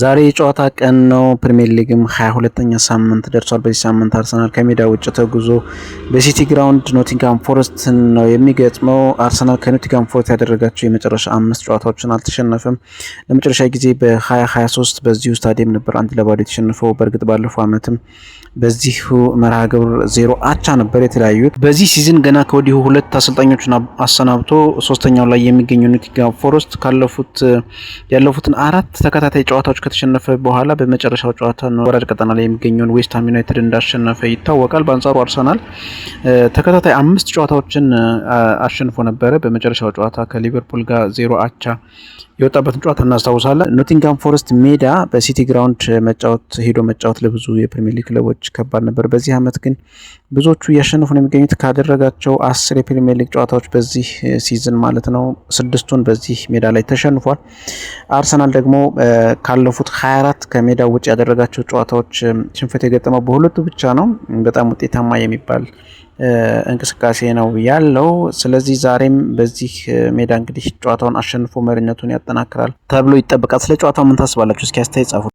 ዛሬ የጨዋታ ቀን ነው። ፕሪሚየር ሊግም 22ኛ ሳምንት ደርሷል። በዚህ ሳምንት አርሰናል ከሜዳ ውጭ ተጉዞ በሲቲ ግራውንድ ኖቲንጋም ፎረስትን ነው የሚገጥመው። አርሰናል ከኖቲንጋም ፎረስት ያደረጋቸው የመጨረሻ 5 ጨዋታዎችን አልተሸነፈም። ለመጨረሻ ጊዜ በ2023 በዚሁ ስታዲየም ነበር 1-0 የተሸነፈው። በእርግጥ ባለፈው ዓመትም በዚሁ መርሃ ግብር 0 አቻ ነበር የተለያዩት። በዚህ ሲዝን ገና ከወዲሁ 2 አሰልጣኞችን አሰናብቶ ሶስተኛው ላይ የሚገኘው ኖቲንጋም ፎረስት ያለፉትን 4 ተከታታይ ጨዋታዎች ከተሸነፈ በኋላ በመጨረሻው ጨዋታ ነው ወራጅ ቀጠና ላይ የሚገኘውን ዌስትሃም ዩናይትድ እንዳሸነፈ ይታወቃል። በአንጻሩ አርሰናል ተከታታይ 5 ጨዋታዎችን አሸንፎ ነበረ። በመጨረሻው ጨዋታ ከሊቨርፑል ጋር 0 አቻ የወጣበትን ጨዋታ እናስታውሳለን። ኖቲንጋም ፎረስት ሜዳ በሲቲ ግራውንድ መጫወት ለብዙ የፕሪሚየር ሊግ ክለቦች ከባድ ነበር። በዚህ ዓመት ግን ብዙዎቹ እያሸነፉ ነው የሚገኙት። ካደረጋቸው 10 የፕሪሚየር ሊግ ጨዋታዎች በዚህ ሲዝን ማለት ነው 6ቱን በዚህ ሜዳ ላይ ተሸንፏል። አርሰናል ደግሞ ካለፉት 24 ከሜዳ ውጭ ያደረጋቸው ጨዋታዎች ሽንፈት የገጠመው በሁለቱ ብቻ ነው። በጣም ውጤታማ የሚባል እንቅስቃሴ ነው ያለው። ስለዚህ ዛሬም በዚህ ሜዳ እንግዲህ ጨዋታውን አሸንፎ መሪነቱን ያጠናክራል ተብሎ ይጠበቃል። ስለ ጨዋታው ምን ታስባላችሁ? እስኪ አስተያየት ጻፉ።